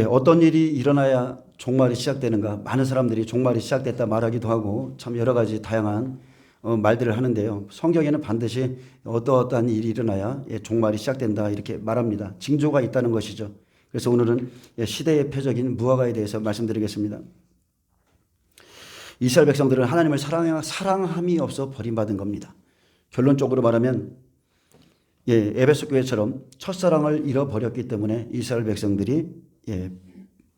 어떤 일이 일어나야 종말이 시작되는가? 많은 사람들이 종말이 시작됐다 말하기도 하고 참 여러 가지 다양한 말들을 하는데요. 성경에는 반드시 어떠한 일이 일어나야 종말이 시작된다 이렇게 말합니다. 징조가 있다는 것이죠. 그래서 오늘은 시대의 표적인 무화과에 대해서 말씀드리겠습니다. 이스라엘 백성들은 하나님을 사랑함이 없어 버림받은 겁니다. 결론적으로 말하면 에베소 교회처럼 첫사랑을 잃어버렸기 때문에 이스라엘 백성들이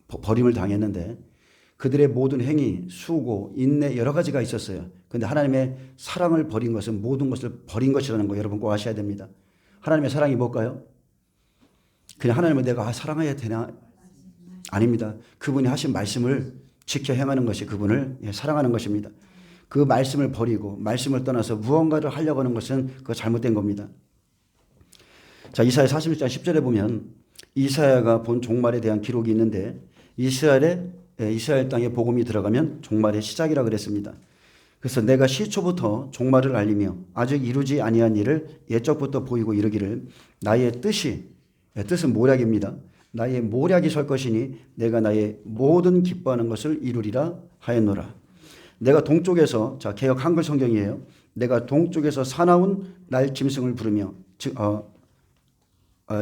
버림을 당했는데 그들의 모든 행위, 수고, 인내 여러 가지가 있었어요. 그런데 하나님의 사랑을 버린 것은 모든 것을 버린 것이라는 거 여러분 꼭 아셔야 됩니다. 하나님의 사랑이 뭘까요? 그냥 하나님을 내가 사랑해야 되나? 아닙니다. 그분이 하신 말씀을 지켜 행하는 것이 그분을 사랑하는 것입니다. 그 말씀을 버리고 말씀을 떠나서 무언가를 하려고 하는 것은 그거 잘못된 겁니다. 자, 이사야 46장 10절에 보면 이사야가 본 종말에 대한 기록이 있는데 이스라엘 땅에 복음이 들어가면 종말의 시작이라 그랬습니다. 그래서 내가 시초부터 종말을 알리며 아직 이루지 아니한 일을 옛적부터 보이고 이르기를 나의 뜻은 모략입니다. 나의 모략이 설 것이니 내가 나의 모든 기뻐하는 것을 이루리라 하였노라. 내가 동쪽에서, 자 개역 한글 성경이에요. 내가 동쪽에서 사나운 날 짐승을 부르며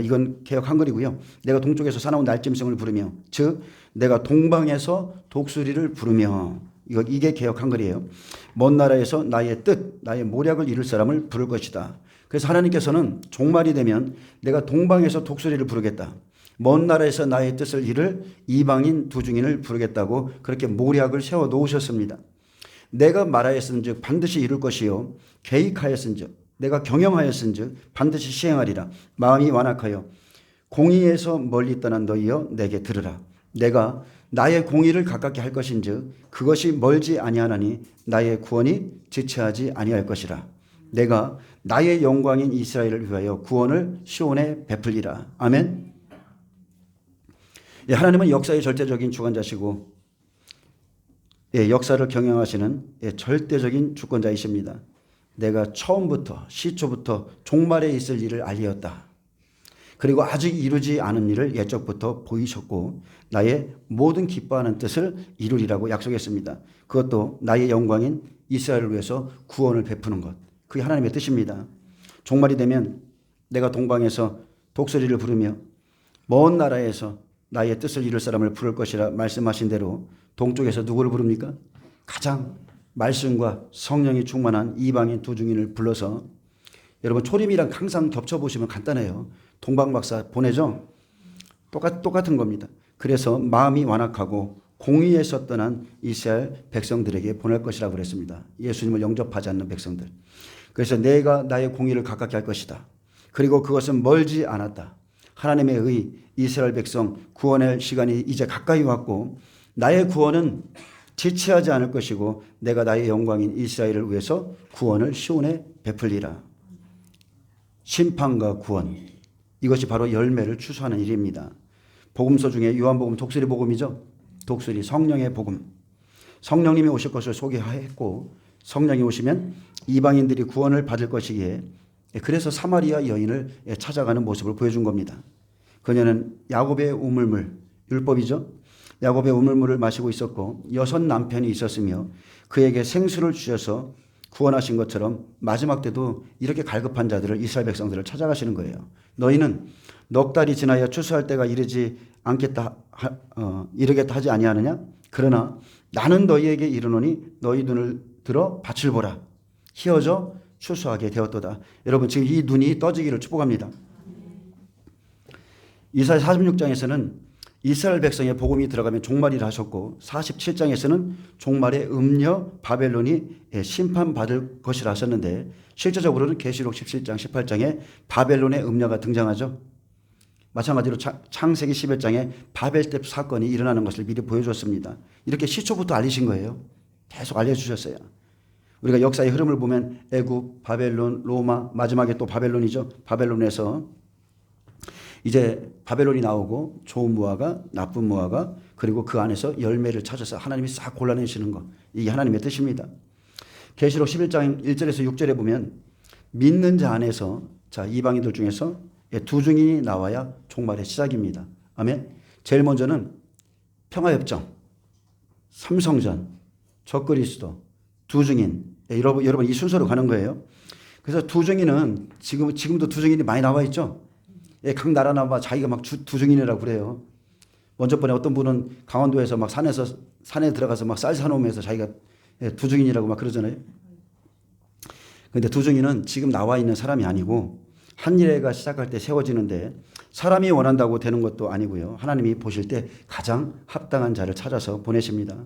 이건 개역 한글이고요. 내가 동쪽에서 사나운 날짐승을 부르며 즉 내가 동방에서 독수리를 부르며 이게 개역 한글이에요. 먼 나라에서 나의 뜻 나의 모략을 이룰 사람을 부를 것이다. 그래서 하나님께서는 종말이 되면 내가 동방에서 독수리를 부르겠다. 먼 나라에서 나의 뜻을 이룰 이방인 두 증인을 부르겠다고 그렇게 모략을 세워 놓으셨습니다. 내가 말하였은즉 반드시 이룰 것이요 계획하였은즉 내가 경영하였은즉 반드시 시행하리라. 마음이 완악하여 공의에서 멀리 떠난 너희여 내게 들으라. 내가 나의 공의를 가깝게 할 것인즉 그것이 멀지 아니하나니 나의 구원이 지체하지 아니할 것이라. 내가 나의 영광인 이스라엘을 위하여 구원을 시온에 베풀리라. 아멘. 하나님은 역사의 절대적인 주관자시고 역사를 경영하시는 절대적인 주권자이십니다. 내가 처음부터 시초부터 종말에 있을 일을 알리었다. 그리고 아직 이루지 않은 일을 옛적부터 보이셨고 나의 모든 기뻐하는 뜻을 이루리라고 약속했습니다. 그것도 나의 영광인 이스라엘을 위해서 구원을 베푸는 것. 그게 하나님의 뜻입니다. 종말이 되면 내가 동방에서 독수리를 부르며 먼 나라에서 나의 뜻을 이룰 사람을 부를 것이라 말씀하신 대로 동쪽에서 누구를 부릅니까? 가장 말씀과 성령이 충만한 이방인 두 증인을 불러서 여러분 초림이랑 항상 겹쳐보시면 간단해요. 동방박사 보내죠? 똑같은 겁니다. 그래서 마음이 완악하고 공의에서 떠난 이스라엘 백성들에게 보낼 것이라고 그랬습니다. 예수님을 영접하지 않는 백성들. 그래서 내가 나의 공의를 가깝게 할 것이다. 그리고 그것은 멀지 않았다. 하나님의 의 이스라엘 백성 구원의 시간이 이제 가까이 왔고 나의 구원은 지체하지 않을 것이고 내가 나의 영광인 이스라엘을 위해서 구원을 시온에 베풀리라. 심판과 구원 이것이 바로 열매를 추수하는 일입니다. 복음서 중에 요한복음 독수리 복음이죠. 독수리 성령의 복음. 성령님이 오실 것을 소개했고 성령이 오시면 이방인들이 구원을 받을 것이기에 그래서 사마리아 여인을 찾아가는 모습을 보여준 겁니다. 그녀는 야곱의 우물물 율법이죠. 야곱의 우물물을 마시고 있었고 6 남편이 있었으며 그에게 생수를 주셔서 구원하신 것처럼 마지막 때도 이렇게 갈급한 자들을 이스라엘 백성들을 찾아가시는 거예요. 너희는 넉 달이 지나야 추수할 때가 이르겠다 하지 아니하느냐? 그러나 나는 너희에게 이르노니 너희 눈을 들어 밭을 보라. 희어져 추수하게 되었도다. 여러분 지금 이 눈이 떠지기를 축복합니다. 이사야 46장에서는 이스라엘 백성의 복음이 들어가면 종말이라 하셨고 47장에서는 종말의 음녀 바벨론이 심판받을 것이라 하셨는데 실제적으로는 계시록 17장 18장에 바벨론의 음녀가 등장하죠. 마찬가지로 창세기 11장에 바벨탑 사건이 일어나는 것을 미리 보여줬습니다. 이렇게 시초부터 알리신 거예요. 계속 알려주셨어요. 우리가 역사의 흐름을 보면 애굽, 바벨론, 로마 마지막에 또 바벨론이죠. 바벨론에서 이제 바벨론이 나오고 좋은 무화과 나쁜 무화과 그리고 그 안에서 열매를 찾아서 하나님이 싹 골라내시는 것. 이게 하나님의 뜻입니다. 계시록 11장 1절에서 6절에 보면 믿는 자 안에서 자 이방인들 중에서 두 증인이 나와야 종말의 시작입니다. 아멘. 제일 먼저는 평화협정, 삼성전, 적그리스도, 두증인. 여러분 이 순서로 가는 거예요. 그래서 두증인은 지금도 두증인이 많이 나와 있죠. 각 나라나 자기가 막 두증인이라고 그래요. 먼저 번에 어떤 분은 강원도에서 막 산에 들어가서 막 쌀 사놓으면서 자기가 두증인이라고 막 그러잖아요. 그런데 두증인은 지금 나와 있는 사람이 아니고 한일회가 시작할 때 세워지는데 사람이 원한다고 되는 것도 아니고요. 하나님이 보실 때 가장 합당한 자를 찾아서 보내십니다.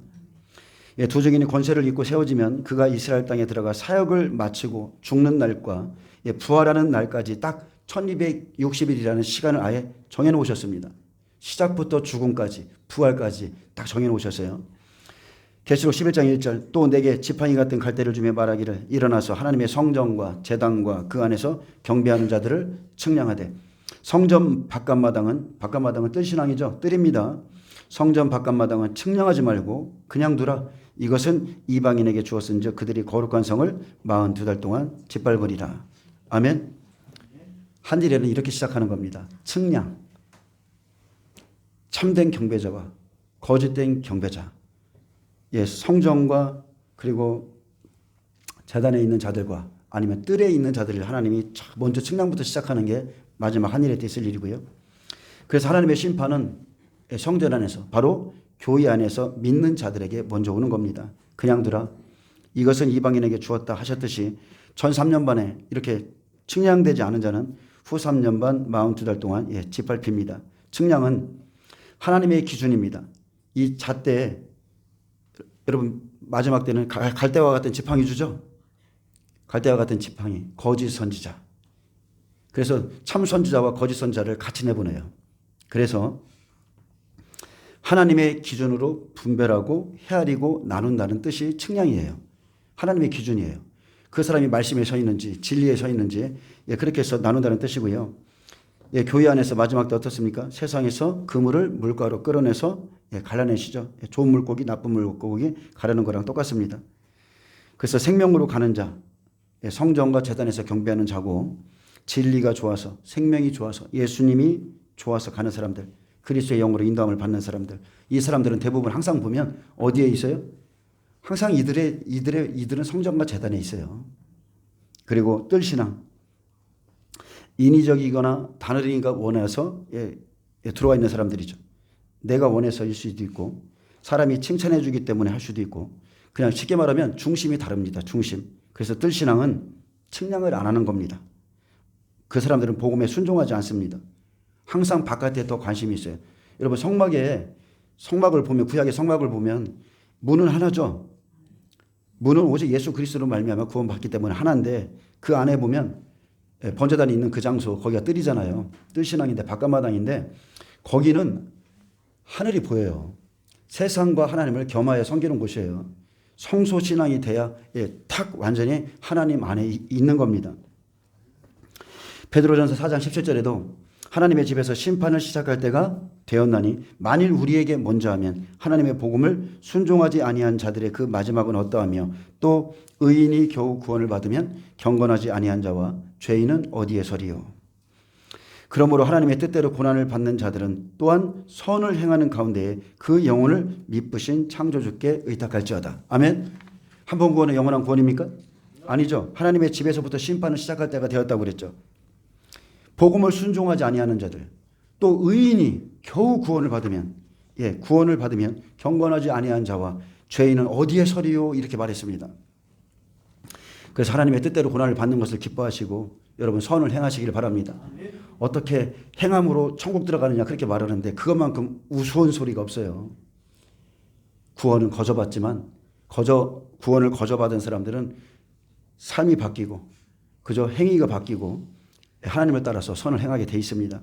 두증인이 권세를 잇고 세워지면 그가 이스라엘 땅에 들어가 사역을 마치고 죽는 날과 부활하는 날까지 딱 1260일이라는 시간을 아예 정해놓으셨습니다. 시작부터 죽음까지 부활까지 딱 정해놓으셨어요. 계시록 11장 1절 또 내게 지팡이 같은 갈대를 주며 말하기를 일어나서 하나님의 성전과 제단과 그 안에서 경배하는 자들을 측량하되 성전 바깥마당은 뜰신앙이죠. 뜰입니다. 성전 바깥마당은 측량하지 말고 그냥 두라. 이것은 이방인에게 주었은즉 그들이 거룩한 성을 42달 동안 짓밟으리라. 아멘. 한일회는 이렇게 시작하는 겁니다. 측량. 참된 경배자와 거짓된 경배자. 성전과 그리고 제단에 있는 자들과 아니면 뜰에 있는 자들을 하나님이 먼저 측량부터 시작하는 게 마지막 한일회 때 있을 일이고요. 그래서 하나님의 심판은 성전 안에서 바로 교회 안에서 믿는 자들에게 먼저 오는 겁니다. 그냥 두라. 이것은 이방인에게 주었다 하셨듯이 전 3년 반에 이렇게 측량되지 않은 자는 후 3년 반 42달 동안 짓밟힙니다. 측량은 하나님의 기준입니다. 이 잣대 여러분 마지막 때는 갈대와 같은 지팡이 주죠. 갈대와 같은 지팡이, 거짓 선지자. 그래서 참 선지자와 거짓 선지자를 같이 내보내요. 그래서 하나님의 기준으로 분별하고 헤아리고 나눈다는 뜻이 측량이에요. 하나님의 기준이에요. 그 사람이 말씀에 서 있는지 진리에 서 있는지 그렇게 해서 나눈다는 뜻이고요. 교회 안에서 마지막 때 어떻습니까? 세상에서 그물을 물가로 끌어내서 갈라내시죠. 좋은 물고기, 나쁜 물고기 가르는 거랑 똑같습니다. 그래서 생명으로 가는 자, 성전과 제단에서 경배하는 자고 진리가 좋아서 생명이 좋아서 예수님이 좋아서 가는 사람들, 그리스도의 영으로 인도함을 받는 사람들, 이 사람들은 대부분 항상 보면 어디에 있어요? 항상 이들은 성전과 제단에 있어요. 그리고 뜰신앙, 인위적이거나 다른 원해서 들어와 있는 사람들이죠. 내가 원해서일 수도 있고 사람이 칭찬해 주기 때문에 할 수도 있고 그냥 쉽게 말하면 중심이 다릅니다. 중심. 그래서 뜰신앙은 측량을 안 하는 겁니다. 그 사람들은 복음에 순종하지 않습니다. 항상 바깥에 더 관심이 있어요. 여러분 성막을 보면 구약의 성막을 보면 문은 하나죠. 문은 오직 예수 그리스도로 말미암아 구원받기 때문에 하나인데 그 안에 보면 번제단이 있는 그 장소 거기가 뜰이잖아요. 뜰신앙인데 바깥마당인데 거기는 하늘이 보여요. 세상과 하나님을 겸하여 섬기는 곳이에요. 성소신앙이 돼야 탁 완전히 하나님 안에 있는 겁니다. 베드로전서 4장 17절에도 하나님의 집에서 심판을 시작할 때가 되었나니 만일 우리에게 먼저 하면 하나님의 복음을 순종하지 아니한 자들의 그 마지막은 어떠하며 또 의인이 겨우 구원을 받으면 경건하지 아니한 자와 죄인은 어디에 서리요. 그러므로 하나님의 뜻대로 고난을 받는 자들은 또한 선을 행하는 가운데에 그 영혼을 미쁘신 창조주께 의탁할지어다. 아멘. 한 번 구원은 영원한 구원입니까? 아니죠. 하나님의 집에서부터 심판을 시작할 때가 되었다고 그랬죠. 복음을 순종하지 아니하는 자들, 또 의인이 겨우 구원을 받으면 경건하지 아니한 자와 죄인은 어디에 서리요 이렇게 말했습니다. 그래서 하나님의 뜻대로 고난을 받는 것을 기뻐하시고 여러분 선을 행하시기를 바랍니다. 어떻게 행함으로 천국 들어가느냐 그렇게 말하는데 그것만큼 우스운 소리가 없어요. 구원은 거저받지만 구원을 거저받은 사람들은 삶이 바뀌고 그저 행위가 바뀌고 하나님을 따라서 선을 행하게 돼 있습니다.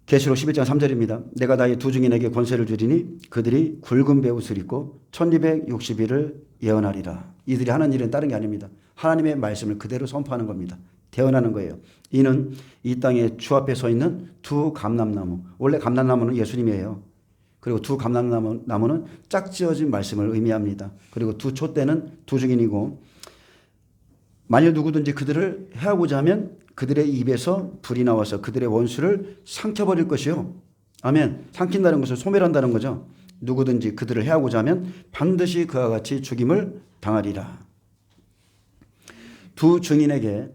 계시록 11장 3절입니다. 내가 나의 두 증인에게 권세를 주리니 그들이 굵은 배옷을 입고 1260일을 예언하리라. 이들이 하는 일은 다른 게 아닙니다. 하나님의 말씀을 그대로 선포하는 겁니다. 대언하는 거예요. 이는 이 땅에 주 앞에 서 있는 두 감람나무. 원래 감람나무는 예수님이에요. 그리고 두 감람나무는 짝지어진 말씀을 의미합니다. 그리고 두 촛대는 두 증인이고 만일 누구든지 그들을 해하고자 하면 그들의 입에서 불이 나와서 그들의 원수를 삼켜버릴 것이요. 아멘. 삼킨다는 것은 소멸한다는 거죠. 누구든지 그들을 해하고자 하면 반드시 그와 같이 죽임을 당하리라. 두 증인에게,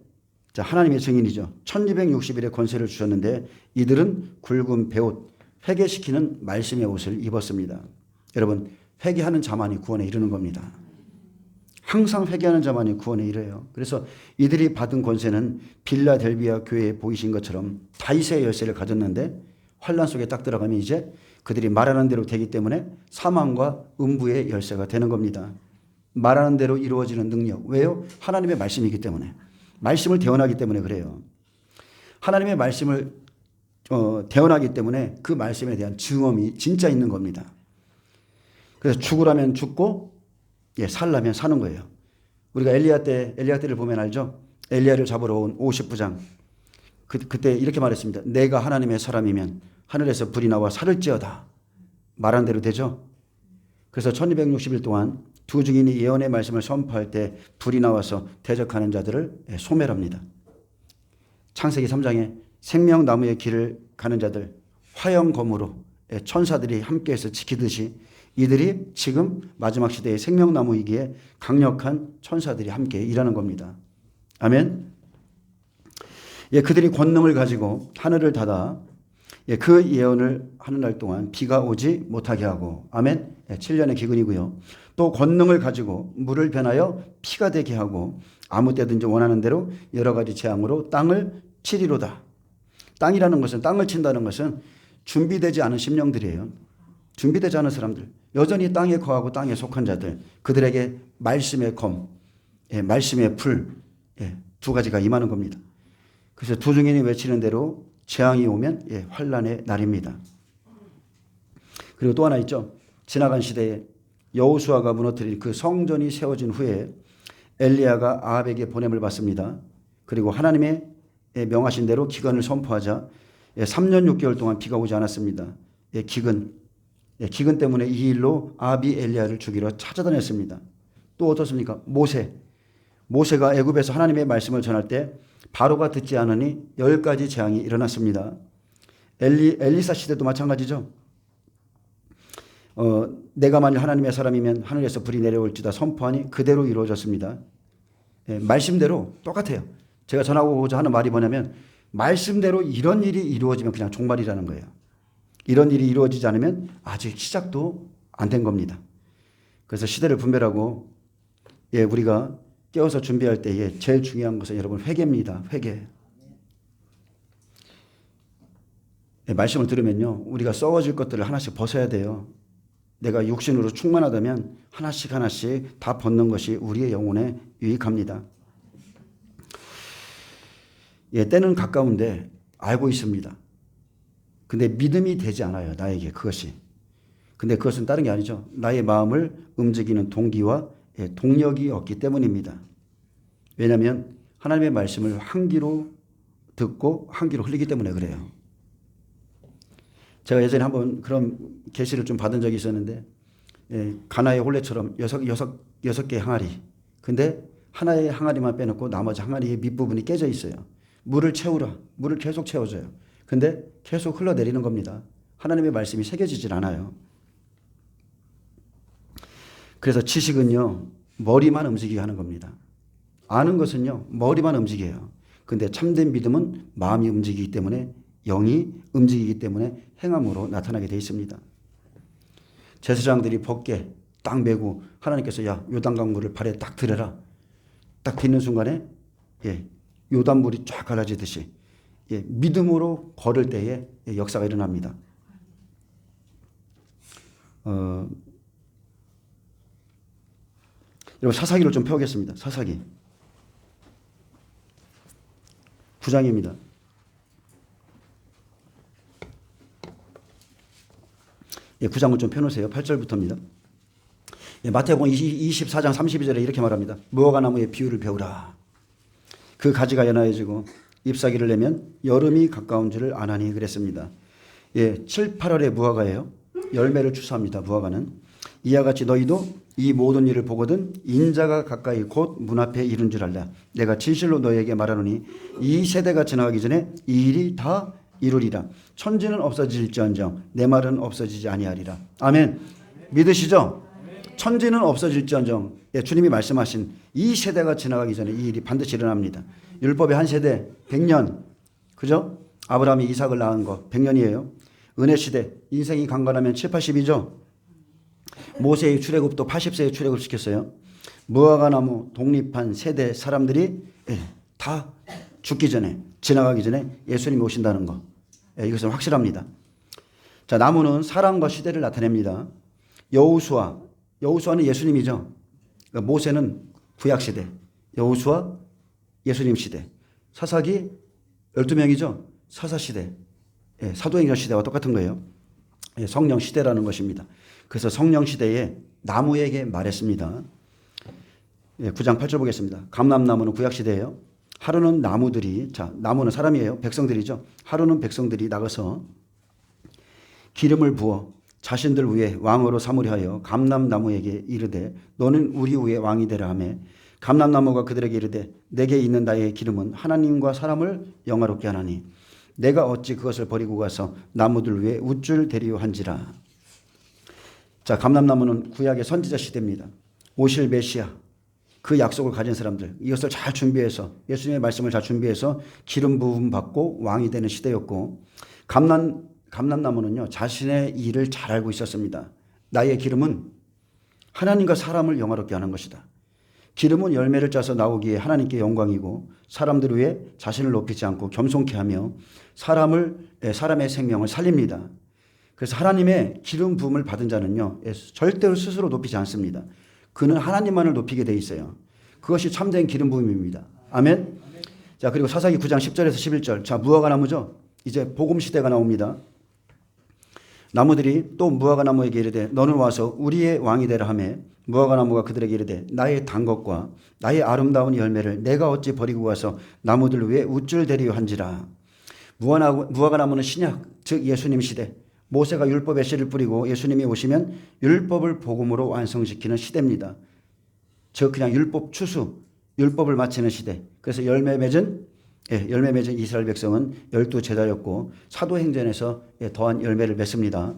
자, 하나님의 증인이죠, 1260일의 권세를 주셨는데 이들은 굵은 베옷, 회개시키는 말씀의 옷을 입었습니다. 여러분, 회개하는 자만이 구원에 이르는 겁니다. 항상 회개하는 자만이 구원에 이르요. 그래서 이들이 받은 권세는 빌라델비아 교회에 보이신 것처럼 다윗의 열쇠를 가졌는데 환란 속에 딱 들어가면 이제 그들이 말하는 대로 되기 때문에 사망과 음부의 열쇠가 되는 겁니다. 말하는 대로 이루어지는 능력. 왜요? 하나님의 말씀이기 때문에. 말씀을 대언하기 때문에 그래요. 하나님의 말씀을 대언하기 때문에 그 말씀에 대한 증언이 진짜 있는 겁니다. 그래서 죽으라면 죽고 살라면 사는 거예요. 우리가 엘리야 때를 보면 알죠? 엘리야를 잡으러 온 50부장. 그때 이렇게 말했습니다. 내가 하나님의 사람이면 하늘에서 불이 나와 살을지어다. 말한 대로 되죠? 그래서 1260일 동안 두 증인이 예언의 말씀을 선포할 때 불이 나와서 대적하는 자들을 소멸합니다. 창세기 3장에 생명나무의 길을 가는 자들, 화영검으로 천사들이 함께해서 지키듯이 이들이 지금 마지막 시대의 생명나무이기에 강력한 천사들이 함께 일하는 겁니다. 아멘. 그들이 권능을 가지고 하늘을 닫아 그 예언을 하는 날 동안 비가 오지 못하게 하고, 아멘. 7년의 기근이고요. 또 권능을 가지고 물을 변하여 피가 되게 하고 아무 때든지 원하는 대로 여러 가지 재앙으로 땅을 치리로다. 땅이라는 것은, 땅을 친다는 것은 준비되지 않은 심령들이에요. 준비되지 않은 사람들, 여전히 땅에 거하고 땅에 속한 자들, 그들에게 말씀의 검, 말씀의 불, 두 가지가 임하는 겁니다. 그래서 두 증인이 외치는 대로 재앙이 오면 환란의 날입니다. 그리고 또 하나 있죠. 지나간 시대에 여호수아가 무너뜨린 그 성전이 세워진 후에 엘리야가 아합에게 보냄을 받습니다. 그리고 하나님의 명하신 대로 기근을 선포하자 3년 6개월 동안 비가 오지 않았습니다. 기근 때문에 이 일로 아합이 엘리야를 죽이러 찾아다녔습니다. 또 어떻습니까? 모세가 애굽에서 하나님의 말씀을 전할 때 바로가 듣지 않으니 10가지 재앙이 일어났습니다. 엘리사 시대도 마찬가지죠. 내가 만일 하나님의 사람이면 하늘에서 불이 내려올지다 선포하니 그대로 이루어졌습니다. 말씀대로 똑같아요. 제가 전하고자 하는 말이 뭐냐면, 말씀대로 이런 일이 이루어지면 그냥 종말이라는 거예요. 이런 일이 이루어지지 않으면 아직 시작도 안 된 겁니다. 그래서 시대를 분별하고 우리가 깨어서 준비할 때에 제일 중요한 것은 여러분 회개입니다. 회개. 말씀을 들으면요, 우리가 썩어질 것들을 하나씩 벗어야 돼요. 내가 육신으로 충만하다면 하나씩 다 벗는 것이 우리의 영혼에 유익합니다. 때는 가까운데 알고 있습니다. 근데 믿음이 되지 않아요. 나에게 그것이. 근데 그것은 다른 게 아니죠. 나의 마음을 움직이는 동기와 동력이 없기 때문입니다. 왜냐하면 하나님의 말씀을 한 귀로 듣고 한 귀로 흘리기 때문에 그래요. 제가 예전에 한번 그런 계시를 좀 받은 적이 있었는데, 가나의 혼례처럼 여섯 개의 항아리. 근데 하나의 항아리만 빼놓고 나머지 항아리의 밑부분이 깨져 있어요. 물을 채우라. 물을 계속 채워줘요. 근데 계속 흘러내리는 겁니다. 하나님의 말씀이 새겨지질 않아요. 그래서 지식은요, 머리만 움직이게 하는 겁니다. 아는 것은요, 머리만 움직여요. 근데 참된 믿음은 마음이 움직이기 때문에, 영이 움직이기 때문에 행함으로 나타나게 되어 있습니다. 제사장들이 벗게 딱 메고 하나님께서 요단강 물을 발에 딱 들여라. 딱 딛는 순간에 요단물이 쫙 갈라지듯이 믿음으로 걸을 때에 역사가 일어납니다. 여러분, 사사기를 좀 펴보겠습니다. 사사기 9장입니다. 예, 9장을 좀 펴놓으세요. 8절부터입니다. 예, 마태복음 24장 32절에 이렇게 말합니다. 무화과 나무의 비유를 배우라. 그 가지가 연하여지고 잎사귀를 내면 여름이 가까운 줄을 아나니 그랬습니다. 예, 7, 8월의 무화과예요. 열매를 추수합니다. 무화과는. 이와 같이 너희도 이 모든 일을 보거든 인자가 가까이 곧 문 앞에 이른 줄 알라. 내가 진실로 너희에게 말하노니 이 세대가 지나가기 전에 이 일이 다 이루리라. 천지는 없어질지언정 내 말은 없어지지 아니하리라. 아멘. 믿으시죠? 천지는 없어질지언정, 예, 주님이 말씀하신 이 세대가 지나가기 전에 이 일이 반드시 일어납니다. 율법의 한 세대 100년, 그죠? 아브라함이 이삭을 낳은 거 100년이에요. 은혜 시대 인생이 강건하면 7, 80이죠. 모세의 출애굽도 80세에 출애굽시켰어요. 무화과 나무 독립한 세대 사람들이, 예, 다 죽기 전에, 지나가기 전에 예수님이 오신다는 거, 예, 이것은 확실합니다. 자, 나무는 사랑과 시대를 나타냅니다. 여호수아는 예수님이죠. 그러니까 모세는 구약 시대, 여호수아 예수님 시대, 사사기 12명이죠. 사사 시대, 예, 사도행전 시대와 똑같은 거예요. 예, 성령 시대라는 것입니다. 그래서 성령 시대에 나무에게 말했습니다. 예, 9장 8절 보겠습니다. 감람나무는 구약 시대예요. 하루는 나무들이, 자, 나무는 사람이에요. 백성들이죠. 하루는 백성들이 나가서 기름을 부어 자신들 위에 왕으로 삼으려 하여 감람나무에게 이르되 너는 우리 위에 왕이 되라 하매 감람나무가 그들에게 이르되 내게 있는 나의 기름은 하나님과 사람을 영화롭게 하나니 내가 어찌 그것을 버리고 가서 나무들 위에 우쭐 대리요 한지라. 자, 감람나무는 구약의 선지자 시대입니다. 오실 메시아, 그 약속을 가진 사람들, 이것을 잘 준비해서, 예수님의 말씀을 잘 준비해서 기름 부음 받고 왕이 되는 시대였고, 감람나무는요 자신의 일을 잘 알고 있었습니다. 나의 기름은 하나님과 사람을 영화롭게 하는 것이다. 기름은 열매를 짜서 나오기에 하나님께 영광이고 사람들 위해 자신을 높이지 않고 겸손케 하며 사람의 생명을 살립니다. 그래서 하나님의 기름 부음을 받은 자는요 절대로 스스로 높이지 않습니다. 그는 하나님만을 높이게 돼 있어요. 그것이 참된 기름 부음입니다. 아멘. 자, 그리고 사사기 9장 10절에서 11절. 자, 무화과 나무죠. 이제 복음 시대가 나옵니다. 나무들이 또 무화과 나무에게 이르되 너는 와서 우리의 왕이 되라 하매 무화과 나무가 그들에게 이르되 나의 단 것과 나의 아름다운 열매를 내가 어찌 버리고 가서 나무들 위에 우쭐 대리요 한지라. 무화과 나무는 신약, 즉 예수님 시대. 모세가 율법의 씨를 뿌리고 예수님이 오시면 율법을 복음으로 완성시키는 시대입니다. 즉 그냥 율법 추수, 율법을 마치는 시대. 그래서 열매 맺은 이스라엘 백성은 12제자였고 사도행전에서 더한 열매를 맺습니다.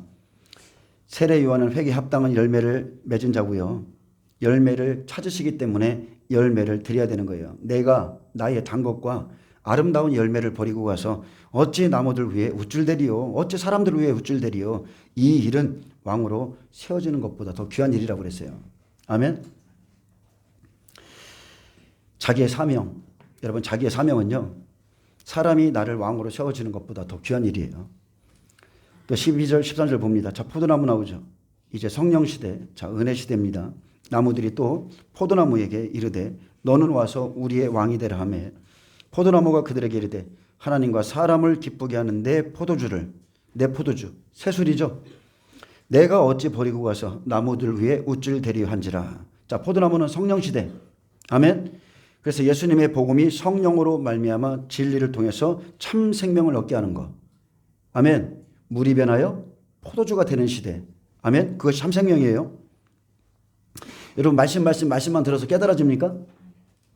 세례 요한은 회개 합당한 열매를 맺은 자고요. 열매를 찾으시기 때문에 열매를 드려야 되는 거예요. 내가 나의 단 것과 아름다운 열매를 버리고 가서 어찌 나무들 위에 우쭐대리요, 어찌 사람들 위에 우쭐대리요. 이 일은 왕으로 세워지는 것보다 더 귀한 일이라고 그랬어요. 아멘. 자기의 사명, 여러분 자기의 사명은요 사람이 나를 왕으로 세워지는 것보다 더 귀한 일이에요. 또 12절 13절 봅니다. 자, 포도나무 나오죠. 이제 성령 시대, 자, 은혜 시대입니다. 나무들이 또 포도나무에게 이르되 너는 와서 우리의 왕이 되라 하매 포도나무가 그들에게 이르되 하나님과 사람을 기쁘게 하는 내 포도주, 새술이죠. 내가 어찌 버리고 가서 나무들 위에 우쭐 대리요 한지라. 자, 포도나무는 성령 시대. 아멘. 그래서 예수님의 복음이 성령으로 말미암아 진리를 통해서 참 생명을 얻게 하는 것. 아멘. 물이 변하여 포도주가 되는 시대. 아멘. 그것이 참 생명이에요. 여러분 말씀만 들어서 깨달아집니까?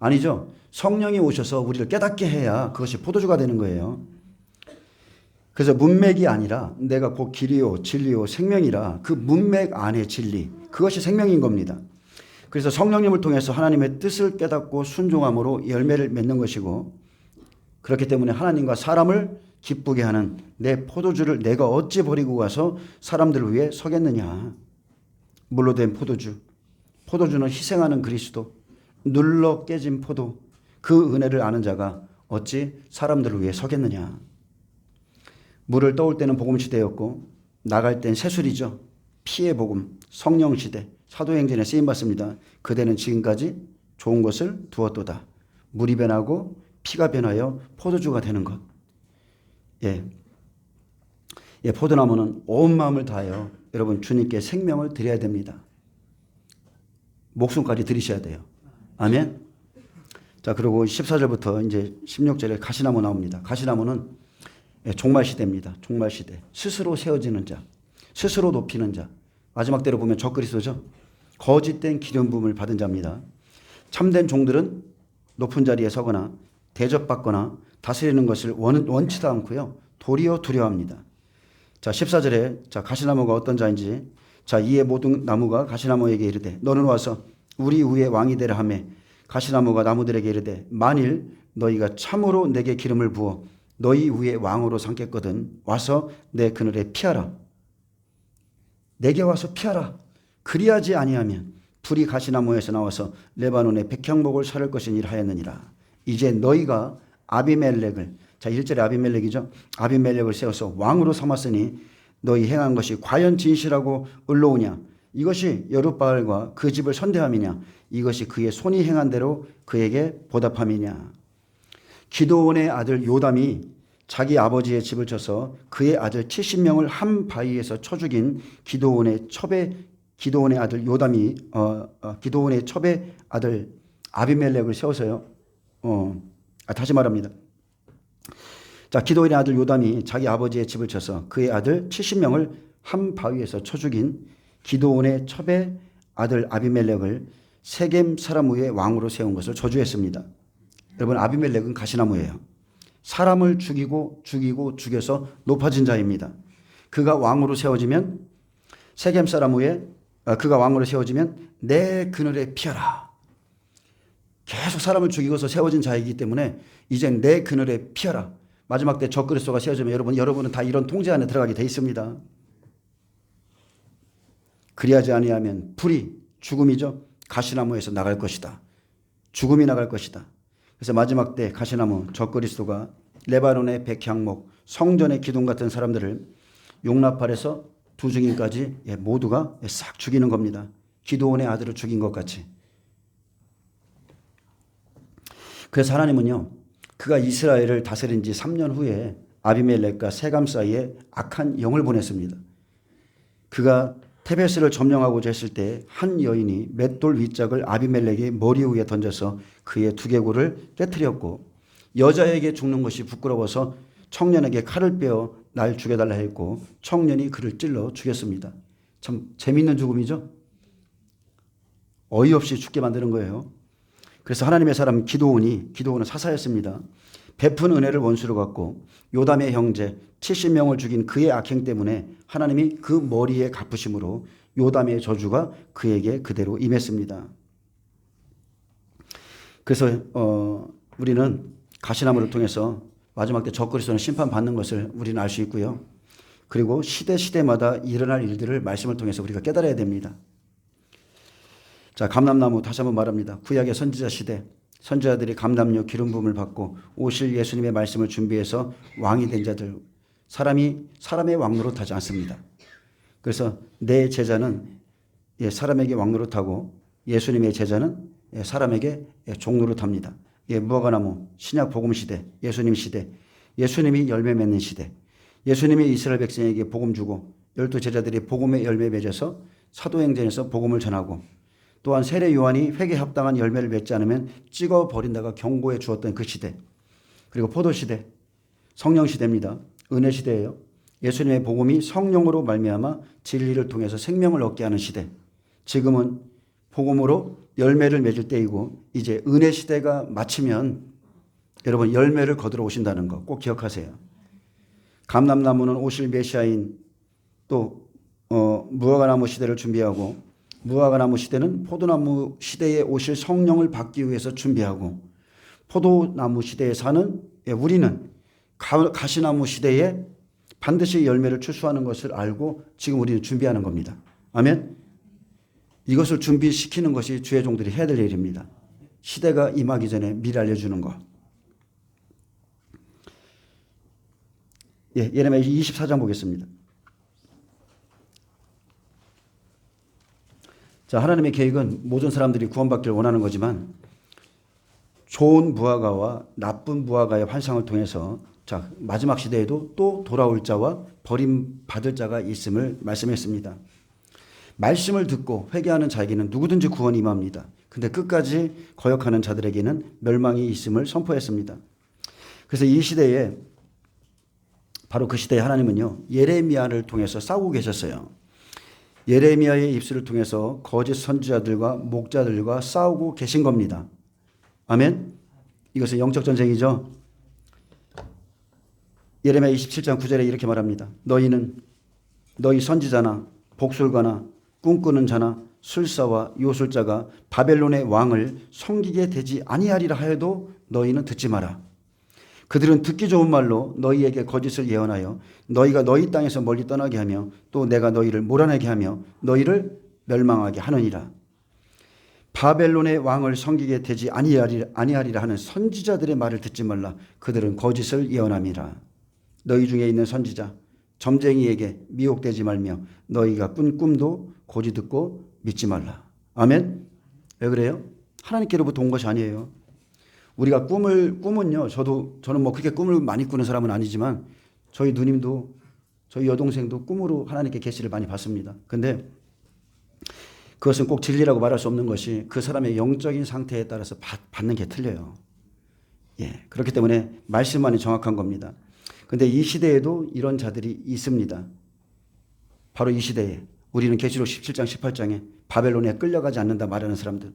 아니죠. 성령이 오셔서 우리를 깨닫게 해야 그것이 포도주가 되는 거예요. 그래서 문맥이 아니라 내가 곧 길이요 진리요 생명이라 그 문맥 안의 진리, 그것이 생명인 겁니다. 그래서 성령님을 통해서 하나님의 뜻을 깨닫고 순종함으로 열매를 맺는 것이고, 그렇기 때문에 하나님과 사람을 기쁘게 하는 내 포도주를 내가 어찌 버리고 가서 사람들을 위해 서겠느냐. 물로 된 포도주는 희생하는 그리스도, 눌러 깨진 포도, 그 은혜를 아는 자가 어찌 사람들을 위해 서겠느냐. 물을 떠올 때는 복음 시대였고 나갈 땐 새술이죠. 피의 복음, 성령 시대, 사도행전에 쓰임받습니다. 그대는 지금까지 좋은 것을 두었도다. 물이 변하고 피가 변하여 포도주가 되는 것. 포도나무는 온 마음을 다하여 여러분 주님께 생명을 드려야 됩니다. 목숨까지 드리셔야 돼요. 아멘. 자, 그리고 14절부터 이제 16절에 가시나무 나옵니다. 가시나무는 종말 시대입니다. 종말 시대. 스스로 세워지는 자, 스스로 높이는 자. 마지막 때로 보면 적그리스도죠. 거짓된 기름 부음을 받은 자입니다. 참된 종들은 높은 자리에 서거나 대접받거나 다스리는 것을 원치도 않고요. 도리어 두려워합니다. 자, 14절에 자, 가시나무가 어떤 자인지 자, 이에 모든 나무가 가시나무에게 이르되 너는 와서 우리 위에 왕이 되라 하매 가시나무가 나무들에게 이르되 만일 너희가 참으로 내게 기름을 부어 너희 위에 왕으로 삼겠거든 와서 내 그늘에 피하라. 내게 와서 피하라. 그리하지 아니하면 불이 가시나무에서 나와서 레바논의 백향목을 사를 것이니라 하였느니라. 이제 너희가 아비멜렉을 자 1절에 아비멜렉이죠. 아비멜렉을 세워서 왕으로 삼았으니 너희 행한 것이 과연 진실하고 의로우냐. 이것이 여룻바알과 그 집을 선대함이냐. 이것이 그의 손이 행한 대로 그에게 보답함이냐. 기드온의 아들 요담이 자기 아버지의 집을 쳐서 그의 아들 70명을 한 바위에서 쳐 죽인 기드온의 아들 요담이 기드온의 첩의 아들 아비멜렉을 세워서요. 다시 말합니다. 자, 기드온의 아들 요담이 자기 아버지의 집을 쳐서 그의 아들 70명을 한 바위에서 쳐 죽인 기드온의 첩의 아들 아비멜렉을 세겜 사람 위에 왕으로 세운 것을 저주했습니다. 여러분, 아비멜렉은 가시나무예요. 사람을 죽여서 높아진 자입니다. 그가 왕으로 세워지면 세겜 사람 위에 그가 왕으로 세워지면 내 그늘에 피하라. 계속 사람을 죽이고서 세워진 자이기 때문에 이제 내 그늘에 피하라. 마지막 때 적그리스도가 세워지면 여러분은 다 이런 통제 안에 들어가게 돼 있습니다. 그리하지 아니하면 불이 죽음이죠. 가시나무에서 나갈 것이다. 죽음이 나갈 것이다. 그래서 마지막 때 가시나무 적그리스도가 레바논의 백향목 성전의 기둥 같은 사람들을 용납할에서 두 증인까지 모두가 싹 죽이는 겁니다. 기드온의 아들을 죽인 것 같이. 그래서 하나님은요, 그가 이스라엘을 다스린 지 3년 후에 아비멜렉과 세감 사이에 악한 영을 보냈습니다. 그가 테베스를 점령하고자 했을 때 한 여인이 맷돌 윗짝을 아비멜렉의 머리 위에 던져서 그의 두개골을 깨뜨렸고 여자에게 죽는 것이 부끄러워서 청년에게 칼을 빼어 날 죽여달라 했고 청년이 그를 찔러 죽였습니다. 참 재미있는 죽음이죠. 어이없이 죽게 만드는 거예요. 그래서 하나님의 사람 기드온은 사사였습니다. 베푼 은혜를 원수로 갚고 요담의 형제 70명을 죽인 그의 악행 때문에 하나님이 그 머리에 갚으심으로 요담의 저주가 그에게 그대로 임했습니다. 그래서 우리는 가시나무를 통해서 마지막 때 적그리스도는 심판받는 것을 우리는 알 수 있고요. 그리고 시대마다 일어날 일들을 말씀을 통해서 우리가 깨달아야 됩니다. 자, 감람나무 다시 한번 말합니다. 구약의 선지자 시대 선지자들이 감람류 기름 부음을 받고 오실 예수님의 말씀을 준비해서 왕이 된 자들, 사람의 왕 노릇하지 않습니다. 그래서 내 제자는 사람에게 왕 노릇하고 예수님의 제자는 사람에게 종 노릇합니다. 무화과나무 신약 복음 시대, 예수님 시대, 예수님이 열매 맺는 시대, 예수님이 이스라엘 백성에게 복음 주고 12 제자들이 복음의 열매 맺어서 사도행전에서 복음을 전하고 또한 세례 요한이 회개에 합당한 열매를 맺지 않으면 찍어버린다가 경고해 주었던 그 시대, 그리고 포도시대, 성령시대입니다. 은혜시대예요. 예수님의 복음이 성령으로 말미암아 진리를 통해서 생명을 얻게 하는 시대. 지금은 복음으로 열매를 맺을 때이고 이제 은혜시대가 마치면 여러분 열매를 거두러 오신다는 거 꼭 기억하세요. 감람나무는 오실 메시아인 또 무화과나무 시대를 준비하고 무화과나무 시대는 포도나무 시대에 오실 성령을 받기 위해서 준비하고 포도나무 시대에 사는 우리는 가시나무 시대에 반드시 열매를 추수하는 것을 알고 지금 우리는 준비하는 겁니다. 아멘. 이것을 준비시키는 것이 주의 종들이 해야 될 일입니다. 시대가 임하기 전에 미리 알려주는 것. 예레미야 24장 보겠습니다. 자, 하나님의 계획은 모든 사람들이 구원받기를 원하는 거지만 좋은 무화과와 나쁜 무화과의 환상을 통해서 자, 마지막 시대에도 또 돌아올 자와 버림받을 자가 있음을 말씀했습니다. 말씀을 듣고 회개하는 자에게는 누구든지 구원이 임합니다. 근데 끝까지 거역하는 자들에게는 멸망이 있음을 선포했습니다. 그래서 이 시대에 바로 그 시대에 하나님은요, 예레미야를 통해서 싸우고 계셨어요. 예레미야의 입술을 통해서 거짓 선지자들과 목자들과 싸우고 계신 겁니다. 아멘. 이것은 영적 전쟁이죠. 예레미야 27장 9절에 이렇게 말합니다. 너희 선지자나 복술가나 꿈꾸는 자나 술사와 요술자가 바벨론의 왕을 섬기게 되지 아니하리라 하여도 너희는 듣지 마라. 그들은 듣기 좋은 말로 너희에게 거짓을 예언하여 너희가 너희 땅에서 멀리 떠나게 하며 또 내가 너희를 몰아내게 하며 너희를 멸망하게 하느니라. 바벨론의 왕을 섬기게 되지 아니하리라 하는 선지자들의 말을 듣지 말라. 그들은 거짓을 예언함이라. 너희 중에 있는 선지자 점쟁이에게 미혹되지 말며 너희가 꾼 꿈도 고지 듣고 믿지 말라. 아멘. 왜 그래요? 하나님께로부터 온 것이 아니에요. 우리가 꿈은요. 저는 뭐 그렇게 꿈을 많이 꾸는 사람은 아니지만 저희 누님도 저희 여동생도 꿈으로 하나님께 계시를 많이 받습니다. 근데 그것은 꼭 진리라고 말할 수 없는 것이 그 사람의 영적인 상태에 따라서 받는 게 틀려요. 예, 그렇기 때문에 말씀만이 정확한 겁니다. 근데 이 시대에도 이런 자들이 있습니다. 바로 이 시대에 우리는 계시록 17장 18장에 바벨론에 끌려가지 않는다 말하는 사람들,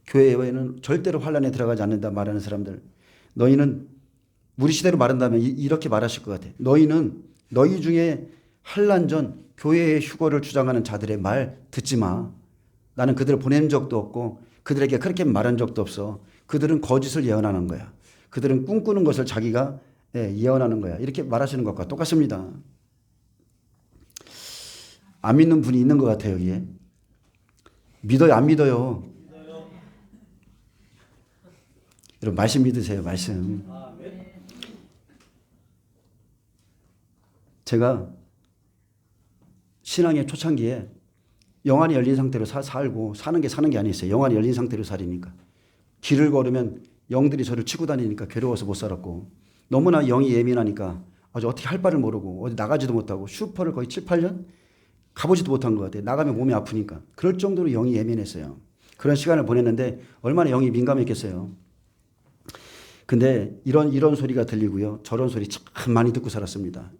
교회에는 절대로 환란에 들어가지 않는다 말하는 사람들, 너희는 우리 시대로 말한다면 이렇게 말하실 것 같아요. 너희는 너희 중에 환란 전 교회의 휴거를 주장하는 자들의 말 듣지 마. 나는 그들을 보낸 적도 없고 그들에게 그렇게 말한 적도 없어. 그들은 거짓을 예언하는 거야. 그들은 꿈꾸는 것을 자기가 예언하는 거야. 이렇게 말하시는 것과 똑같습니다. 안 믿는 분이 있는 것 같아요. 여기에. 믿어요? 안 믿어요? 여러분 말씀 믿으세요. 말씀. 제가 신앙의 초창기에 영안이 열린 상태로 살고 사는 게 아니었어요. 영안이 열린 상태로 살이니까. 길을 걸으면 영들이 저를 치고 다니니까 괴로워서 못 살았고 너무나 영이 예민하니까 아주 어떻게 할 바를 모르고 어디 나가지도 못하고 슈퍼를 거의 7, 8년 가보지도 못한 것 같아요. 나가면 몸이 아프니까. 그럴 정도로 영이 예민했어요. 그런 시간을 보냈는데 얼마나 영이 민감했겠어요. 근데 이런 소리가 들리고요. 저런 소리 참 많이 듣고 살았습니다.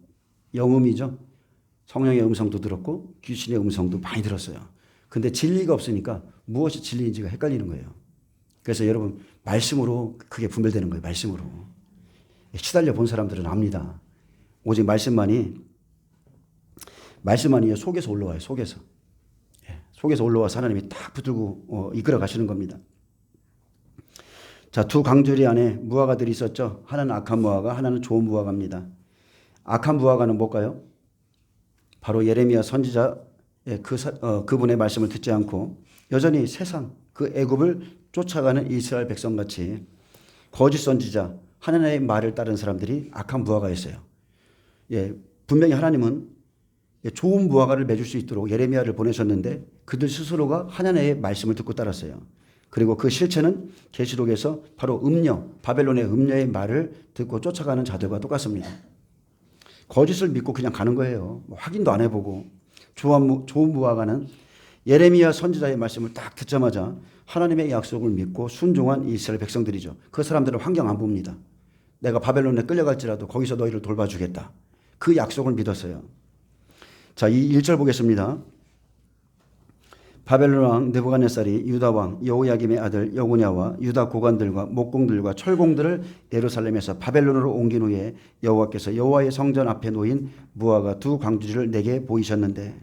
영음이죠. 성령의 음성도 들었고 귀신의 음성도 많이 들었어요. 근데 진리가 없으니까 무엇이 진리인지가 헷갈리는 거예요. 그래서 여러분 말씀으로 그게 분별되는 거예요. 말씀으로. 시달려 본 사람들은 압니다. 오직 말씀만이 속에서 올라와요. 속에서. 속에서 올라와서 하나님이 딱 붙들고 이끌어 가시는 겁니다. 자, 두 강주리 안에 무화과들이 있었죠. 하나는 악한 무화과, 하나는 좋은 무화과입니다. 악한 무화과는 뭘까요? 바로 예레미야 선지자 그분의 말씀을 듣지 않고 여전히 세상 그 애굽을 쫓아가는 이스라엘 백성같이 거짓 선지자 하나님의 말을 따른 사람들이 악한 무화과였어요. 분명히 하나님은 좋은 무화과를 맺을 수 있도록 예레미야를 보내셨는데 그들 스스로가 하나님의 말씀을 듣고 따랐어요. 그리고 그 실체는 계시록에서 바로 바벨론의 음녀의 말을 듣고 쫓아가는 자들과 똑같습니다. 거짓을 믿고 그냥 가는 거예요. 확인도 안 해보고. 좋은 무화과는 예레미야 선지자의 말씀을 딱 듣자마자 하나님의 약속을 믿고 순종한 이스라엘 백성들이죠. 그 사람들은 환경 안 봅니다. 내가 바벨론에 끌려갈지라도 거기서 너희를 돌봐주겠다. 그 약속을 믿었어요. 자, 이 1절 보겠습니다. 바벨론 왕 느부갓네살이 유다 왕 여호야김의 아들 여고냐와 유다 고관들과 목공들과 철공들을 예루살렘에서 바벨론으로 옮긴 후에 여호와께서 여호와의 성전 앞에 놓인 무화과 두 광주리를 내게 보이셨는데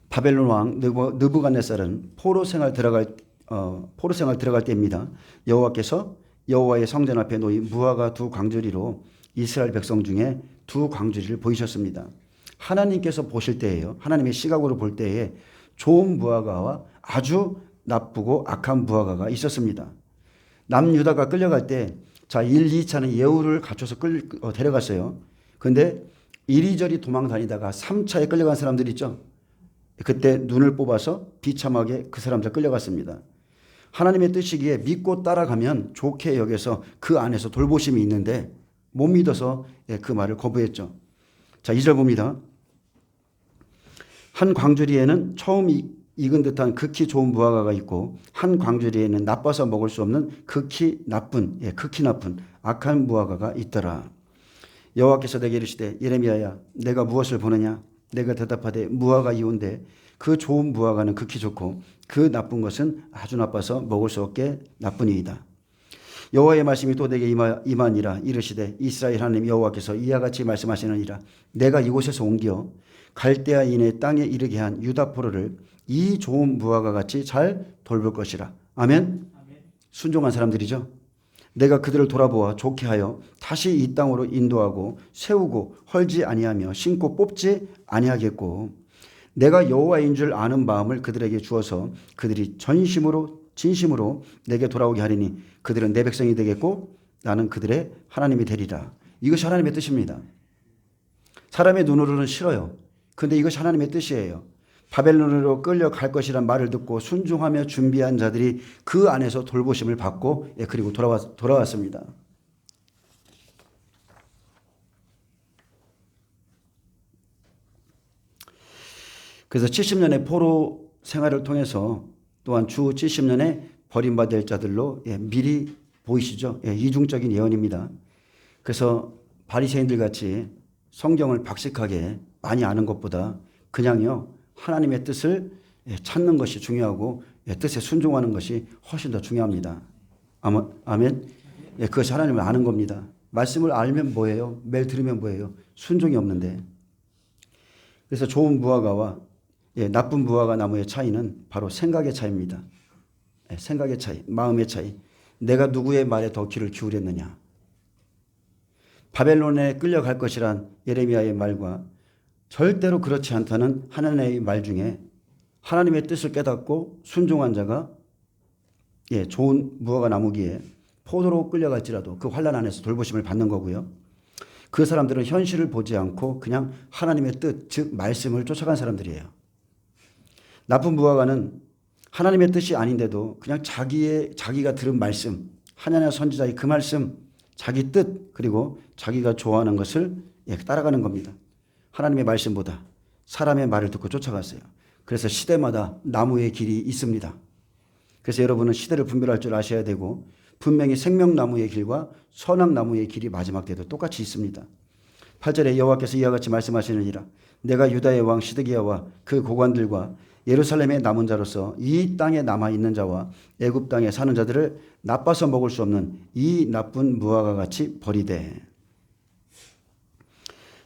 바벨론 왕 느부갓네살은 포로 생활 들어갈 때입니다. 여호와께서 여호와의 성전 앞에 놓인 무화과 두 광주리로 이스라엘 백성 중에 두 광주리를 보이셨습니다. 하나님께서 보실 때예요. 하나님의 시각으로 볼 때에 좋은 무화과와 아주 나쁘고 악한 무화과가 있었습니다. 남유다가 끌려갈 때 1, 2차는 예우를 갖춰서 데려갔어요. 그런데 이리저리 도망 다니다가 3차에 끌려간 사람들 있죠. 그때 눈을 뽑아서 비참하게 그 사람들 끌려갔습니다. 하나님의 뜻이기에 믿고 따라가면 좋게 여겨서 그 안에서 돌보심이 있는데 못 믿어서 그 말을 거부했죠. 자, 2절 봅니다. 한 광주리에는 처음 익은 듯한 극히 좋은 무화과가 있고 한 광주리에는 나빠서 먹을 수 없는 극히 나쁜 악한 무화과가 있더라. 여호와께서 내게 이르시되 예레미야야 내가 무엇을 보느냐? 내가 대답하되 무화과 이온데 그 좋은 무화과는 극히 좋고 그 나쁜 것은 아주 나빠서 먹을 수 없게 나쁘니이다. 여호와의 말씀이 또 내게 임하니라. 이르시되 이스라엘 하나님 여호와께서 이와 같이 말씀하시느니라. 내가 이곳에서 옮겨 갈대아인의 땅에 이르게 한 유다 포로를 이 좋은 무화과 같이 잘 돌볼 것이라. 아멘. 순종한 사람들이죠. 내가 그들을 돌아보아 좋게 하여 다시 이 땅으로 인도하고 세우고 헐지 아니하며 심고 뽑지 아니하겠고, 내가 여호와인 줄 아는 마음을 그들에게 주어서 그들이 진심으로 내게 돌아오게 하리니 그들은 내 백성이 되겠고 나는 그들의 하나님이 되리라. 이것이 하나님의 뜻입니다. 사람의 눈으로는 싫어요. 근데 이것이 하나님의 뜻이에요. 바벨론으로 끌려갈 것이란 말을 듣고 순종하며 준비한 자들이 그 안에서 돌보심을 받고 그리고 돌아왔습니다. 그래서 70년의 포로 생활을 통해서 또한 주 70년에 버림받을 자들로 미리 보이시죠? 이중적인 예언입니다. 그래서 바리새인들 같이 성경을 박식하게 많이 아는 것보다 그냥요 하나님의 뜻을 찾는 것이 중요하고 뜻에 순종하는 것이 훨씬 더 중요합니다. 아멘. 그것이 하나님을 아는 겁니다. 말씀을 알면 뭐예요? 매일 들으면 뭐예요? 순종이 없는데. 그래서 좋은 무화과와 나쁜 무화과 나무의 차이는 바로 생각의 차이입니다. 생각의 차이, 마음의 차이. 내가 누구의 말에 더 귀를 기울였느냐. 바벨론에 끌려갈 것이란 예레미야의 말과 절대로 그렇지 않다는 하나님의 말 중에 하나님의 뜻을 깨닫고 순종한 자가 좋은 무화과 나무기에 포도로 끌려갈지라도 그 환난 안에서 돌보심을 받는 거고요. 그 사람들은 현실을 보지 않고 그냥 하나님의 뜻, 즉 말씀을 쫓아간 사람들이에요. 나쁜 무화과는 하나님의 뜻이 아닌데도 그냥 자기가 들은 말씀, 하나냐 선지자의 그 말씀, 자기 뜻, 그리고 자기가 좋아하는 것을 따라가는 겁니다. 하나님의 말씀보다 사람의 말을 듣고 쫓아갔어요. 그래서 시대마다 나무의 길이 있습니다. 그래서 여러분은 시대를 분별할 줄 아셔야 되고, 분명히 생명나무의 길과 선악나무의 길이 마지막 때도 똑같이 있습니다. 8절에 여호와께서 이와 같이 말씀하시느니라. 내가 유다의 왕 시드기야와 그 고관들과 예루살렘의 남은 자로서 이 땅에 남아있는 자와 애굽 땅에 사는 자들을 나빠서 먹을 수 없는 이 나쁜 무화과 같이 버리되.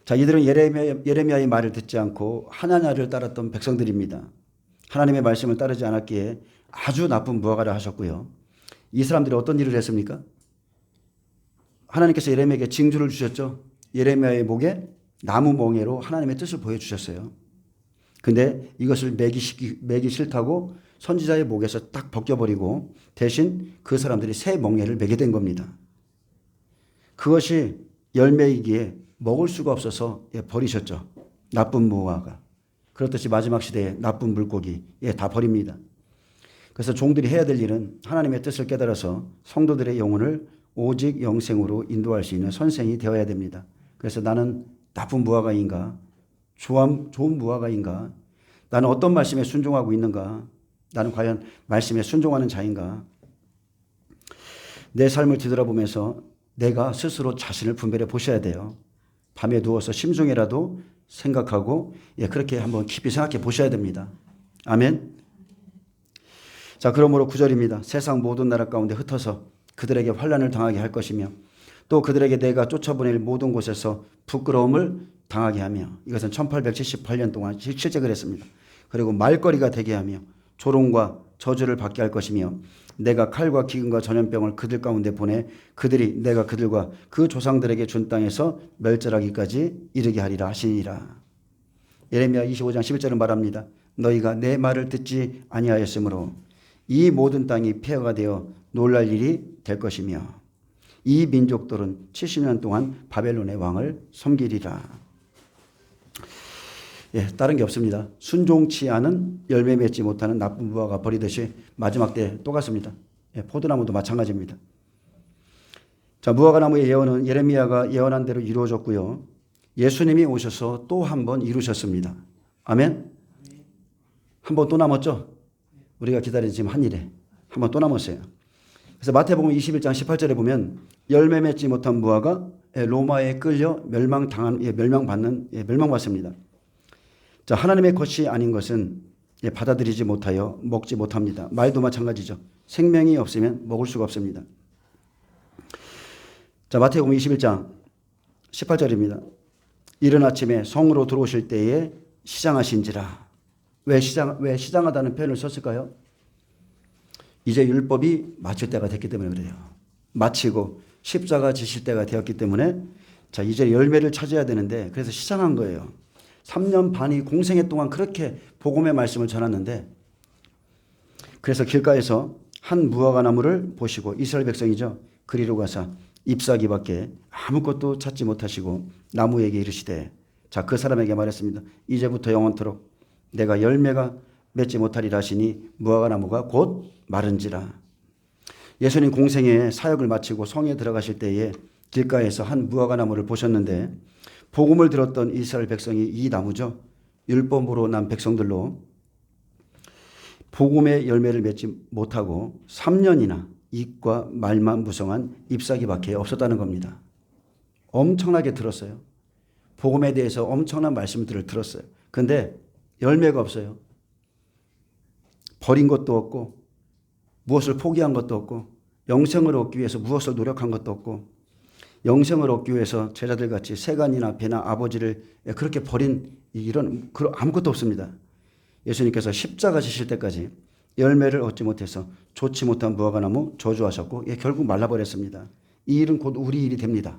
자, 이들은 예레미야의 말을 듣지 않고 하나냐를 따랐던 백성들입니다. 하나님의 말씀을 따르지 않았기에 아주 나쁜 무화과를 하셨고요. 이 사람들이 어떤 일을 했습니까? 하나님께서 예레미야에게 징조를 주셨죠. 예레미야의 목에 나무 멍에로 하나님의 뜻을 보여주셨어요. 근데 이것을 매기 싫다고 선지자의 목에서 딱 벗겨버리고 대신 그 사람들이 새 멍에를 매게 된 겁니다. 그것이 열매이기에 먹을 수가 없어서 버리셨죠. 나쁜 무화과. 그렇듯이 마지막 시대에 나쁜 물고기 다 버립니다. 그래서 종들이 해야 될 일은 하나님의 뜻을 깨달아서 성도들의 영혼을 오직 영생으로 인도할 수 있는 선생이 되어야 됩니다. 그래서 나는 나쁜 무화과인가? 좋은 무화과인가? 나는 어떤 말씀에 순종하고 있는가? 나는 과연 말씀에 순종하는 자인가? 내 삶을 뒤돌아보면서 내가 스스로 자신을 분별해 보셔야 돼요. 밤에 누워서 심중에라도 생각하고 그렇게 한번 깊이 생각해 보셔야 됩니다. 아멘. 자, 그러므로 9절입니다. 세상 모든 나라 가운데 흩어서 그들에게 환난을 당하게 할 것이며 또 그들에게 내가 쫓아보낼 모든 곳에서 부끄러움을 당하게 하며, 이것은 1878년 동안 실제 그랬습니다. 그리고 말거리가 되게 하며 조롱과 저주를 받게 할 것이며 내가 칼과 기근과 전염병을 그들 가운데 보내 그들이 내가 그들과 그 조상들에게 준 땅에서 멸절하기까지 이르게 하리라 하시니라. 예레미야 25장 11절은 말합니다. 너희가 내 말을 듣지 아니하였으므로 이 모든 땅이 폐허가 되어 놀랄 일이 될 것이며 이 민족들은 70년 동안 바벨론의 왕을 섬기리라. 다른 게 없습니다. 순종치 않은 열매 맺지 못하는 나쁜 무화과 버리듯이 마지막 때 똑같습니다. 포도나무도 마찬가지입니다. 자, 무화과 나무의 예언은 예레미야가 예언한 대로 이루어졌고요. 예수님이 오셔서 또 한 번 이루셨습니다. 아멘. 한 번 또 남았죠? 우리가 기다린 지금 한 일에 한 번 또 남았어요. 그래서 마태복음 21장 18절에 보면 열매 맺지 못한 무화과 로마에 끌려 멸망받습니다. 자, 하나님의 것이 아닌 것은 받아들이지 못하여 먹지 못합니다. 말도 마찬가지죠. 생명이 없으면 먹을 수가 없습니다. 자, 마태복음 21장 18절입니다. 이른 아침에 성으로 들어오실 때에 시장하신지라. 왜 시장하다는 표현을 썼을까요? 이제 율법이 마칠 때가 됐기 때문에 그래요. 마치고 십자가 지실 때가 되었기 때문에 자, 이제 열매를 찾아야 되는데 그래서 시장한 거예요. 3년 반이 공생애 동안 그렇게 복음의 말씀을 전했는데 그래서 길가에서 한 무화과 나무를 보시고 이스라엘 백성이죠. 그리로 가사 잎사귀밖에 아무것도 찾지 못하시고 나무에게 이르시되 자, 그 사람에게 말했습니다. 이제부터 영원토록 내가 열매가 맺지 못하리라 하시니 무화과 나무가 곧 마른지라. 예수님 공생애에 사역을 마치고 성에 들어가실 때에 길가에서 한 무화과 나무를 보셨는데 복음을 들었던 이스라엘 백성이 이 나무죠. 율법으로 난 백성들로 복음의 열매를 맺지 못하고 3년이나 입과 말만 무성한 잎사귀밖에 없었다는 겁니다. 엄청나게 들었어요. 복음에 대해서 엄청난 말씀들을 들었어요. 그런데 열매가 없어요. 버린 것도 없고 무엇을 포기한 것도 없고 영생을 얻기 위해서 무엇을 노력한 것도 없고 영생을 얻기 위해서 제자들 같이 세간이나 배나 아버지를 그렇게 버린 이런 아무것도 없습니다. 예수님께서 십자가 지실 때까지 열매를 얻지 못해서 좋지 못한 무화과 나무 저주하셨고 결국 말라버렸습니다. 이 일은 곧 우리 일이 됩니다.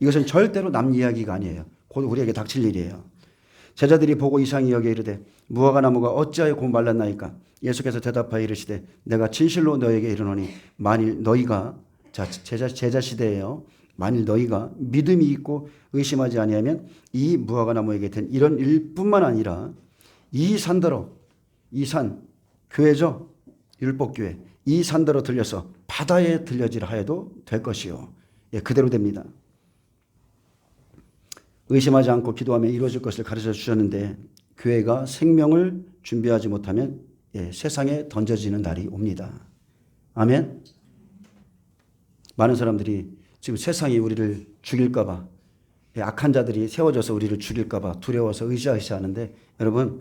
이것은 절대로 남 이야기가 아니에요. 곧 우리에게 닥칠 일이에요. 제자들이 보고 이상히 여겨 이르되 무화과 나무가 어찌하여 곧 말랐나이까. 예수께서 대답하여 이르시되 내가 진실로 너에게 이르노니 만일 너희가 자, 제자 시대예요. 만일 너희가 믿음이 있고 의심하지 아니하면 이 무화과 나무에게 된 이런 일뿐만 아니라 이 산더러 이 산 교회죠. 율법교회 이 산더러 들려서 바다에 들려지라 하여도 될 것이요. 그대로 됩니다. 의심하지 않고 기도하면 이루어질 것을 가르쳐 주셨는데 교회가 생명을 준비하지 못하면 세상에 던져지는 날이 옵니다. 아멘. 많은 사람들이 지금 세상이 우리를 죽일까 봐 악한 자들이 세워져서 우리를 죽일까 봐 두려워서 의지하는데 여러분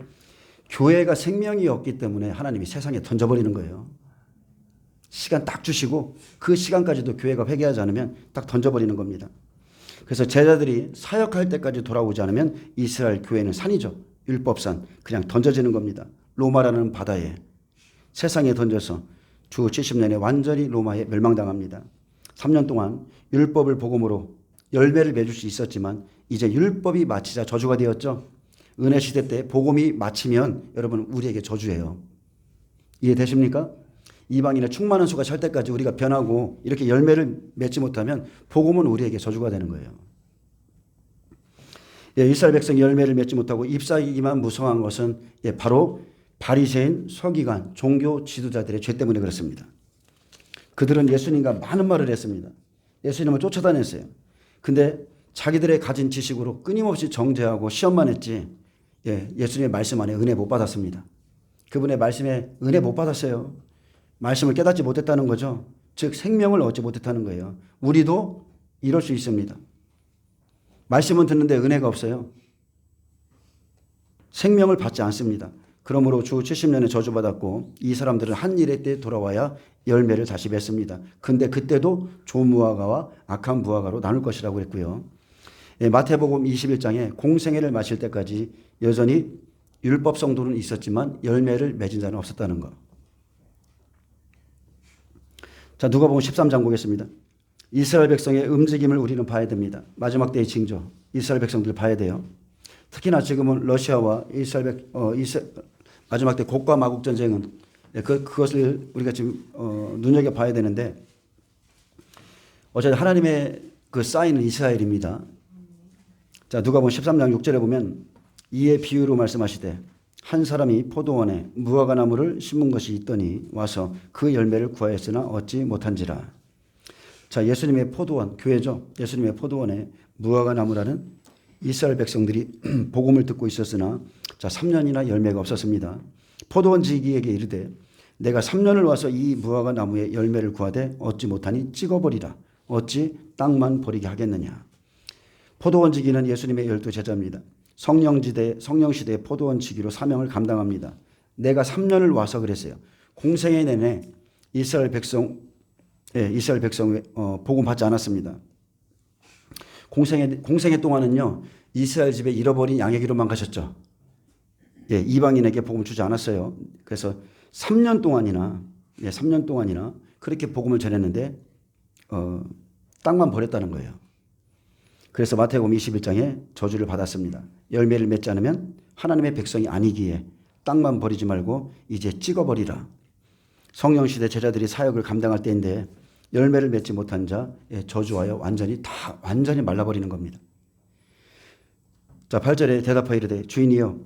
교회가 생명이 없기 때문에 하나님이 세상에 던져버리는 거예요. 시간 딱 주시고 그 시간까지도 교회가 회개하지 않으면 딱 던져버리는 겁니다. 그래서 제자들이 사역할 때까지 돌아오지 않으면 이스라엘 교회는 산이죠. 율법산 그냥 던져지는 겁니다. 로마라는 바다에 세상에 던져서 주 70년에 완전히 로마에 멸망당합니다. 3년 동안 율법을 복음으로 열매를 맺을 수 있었지만 이제 율법이 마치자 저주가 되었죠. 은혜 시대 때 복음이 마치면 여러분 우리에게 저주예요. 이해되십니까? 이방인의 충만한 수가 찰 때까지 우리가 변하고 이렇게 열매를 맺지 못하면 복음은 우리에게 저주가 되는 거예요. 이스라엘 백성이 열매를 맺지 못하고 잎사귀기만 무성한 것은 바로 바리새인, 서기관, 종교 지도자들의 죄 때문에 그렇습니다. 그들은 예수님과 많은 말을 했습니다. 예수님을 쫓아다녔어요. 근데 자기들의 가진 지식으로 끊임없이 정죄하고 시험만 했지 예수님의 말씀 안에 은혜 못 받았습니다. 그분의 말씀에 은혜 못 받았어요. 말씀을 깨닫지 못했다는 거죠. 즉 생명을 얻지 못했다는 거예요. 우리도 이럴 수 있습니다. 말씀은 듣는데 은혜가 없어요. 생명을 받지 않습니다. 그러므로 주 70년에 저주받았고 이 사람들은 한 일에 때 돌아와야 열매를 다시 맺습니다. 근데 그때도 좋은 무화과와 악한 무화과로 나눌 것이라고 했고요. 마태복음 21장에 공생애를 마칠 때까지 여전히 율법 성도는 있었지만 열매를 맺은 자는 없었다는 것. 자, 누가복음 13장 보겠습니다. 이스라엘 백성의 움직임을 우리는 봐야 됩니다. 마지막 때의 징조. 이스라엘 백성들 봐야 돼요. 특히나 지금은 러시아와 마지막 때 곡과 마곡 전쟁은 그것을 우리가 지금 눈여겨봐야 되는데 어쨌든 하나님의 그 사인은 이스라엘입니다. 자, 누가복음 13장 6절에 보면 이에 비유로 말씀하시되 한 사람이 포도원에 무화과 나무를 심은 것이 있더니 와서 그 열매를 구하였으나 얻지 못한지라. 자, 예수님의 포도원, 교회죠. 예수님의 포도원에 무화과 나무라는 이스라엘 백성들이 복음을 듣고 있었으나 자, 3년이나 열매가 없었습니다. 포도원 지기에게 이르되 내가 3년을 와서 이 무화과 나무의 열매를 구하되 얻지 못하니 찍어버리라. 어찌 땅만 버리게 하겠느냐. 포도원 지기는 예수님의 12 제자입니다. 성령시대의 포도원 지기로 사명을 감당합니다. 내가 3년을 와서 그랬어요. 공생애 내내 이스라엘 백성 예, 이스라엘 백성 복음 받지 않았습니다. 공생애 동안은요 이스라엘 집에 잃어버린 양의 귀로만 가셨죠. 예, 이방인에게 복음 주지 않았어요. 그래서 3년 동안이나 3년 동안이나 그렇게 복음을 전했는데 땅만 버렸다는 거예요. 그래서 마태복음 21장에 저주를 받았습니다. 열매를 맺지 않으면 하나님의 백성이 아니기에 땅만 버리지 말고 이제 찍어버리라. 성령시대 제자들이 사역을 감당할 때인데 열매를 맺지 못한 자 저주하여 완전히 말라버리는 겁니다. 자, 8절에 대답하여 이르되 주인이여